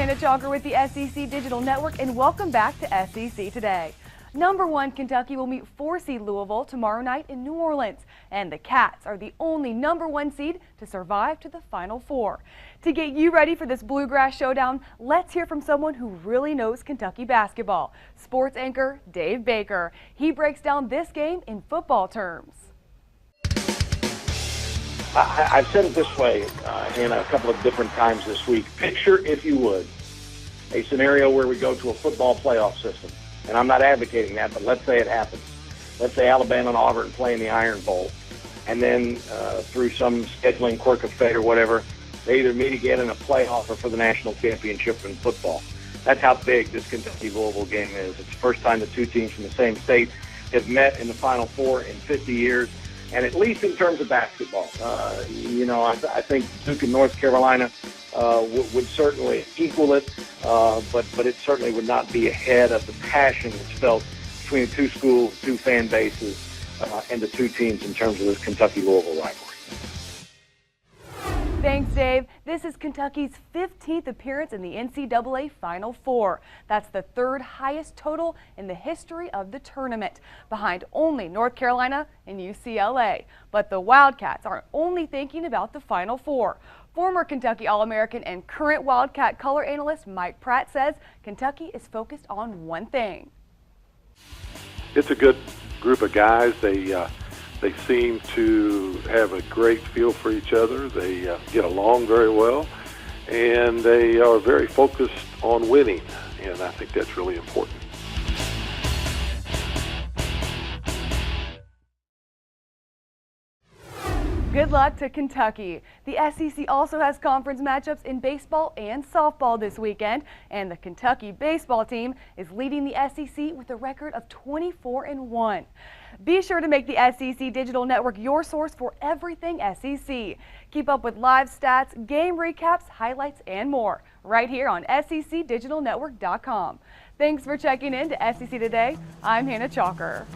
Hannah Chalker with the SEC Digital Network, and welcome back to SEC Today. Number 1 Kentucky will meet 4 seed Louisville tomorrow night in New Orleans, and the Cats are the only number 1 seed to survive to the Final Four. To get you ready for this Bluegrass showdown, let's hear from someone who really knows Kentucky basketball, sports anchor Dave Baker. He breaks down this game in football terms. I've said it this way, Hannah, a couple of different times this week. Picture, if you would, a scenario where we go to a football playoff system. And I'm not advocating that, but let's say it happens. Let's say Alabama and Auburn play in the Iron Bowl. And then through some scheduling quirk of fate or whatever, they either meet again in a playoff or for the national championship in football. That's how big this Kentucky-Louisville game is. It's the first time the two teams from the same state have met in the Final Four in 50 years. And at least in terms of basketball, I think Duke and North Carolina would certainly equal it, but it certainly would not be ahead of the passion that's felt between the two schools, two fan bases, and the two teams in terms of this Kentucky-Louisville rivalry. Thanks, Dave. This is Kentucky's 15th appearance in the NCAA Final Four. That's the 3rd highest total in the history of the tournament, behind only North Carolina and UCLA. But the Wildcats aren't only thinking about the Final Four. Former Kentucky All-American and current Wildcat color analyst Mike Pratt says Kentucky is focused on one thing. It's a good group of guys. They seem to have a great feel for each other. They get along very well, and they are very focused on winning, and I think that's really important. Good luck to Kentucky. The SEC also has conference matchups in baseball and softball this weekend, and the Kentucky baseball team is leading the SEC with a record of 24-1. Be sure to make the SEC Digital Network your source for everything SEC. Keep up with live stats, game recaps, highlights, and more right here on SECDigitalNetwork.com. Thanks for checking in to SEC Today. I'm Hannah Chalker.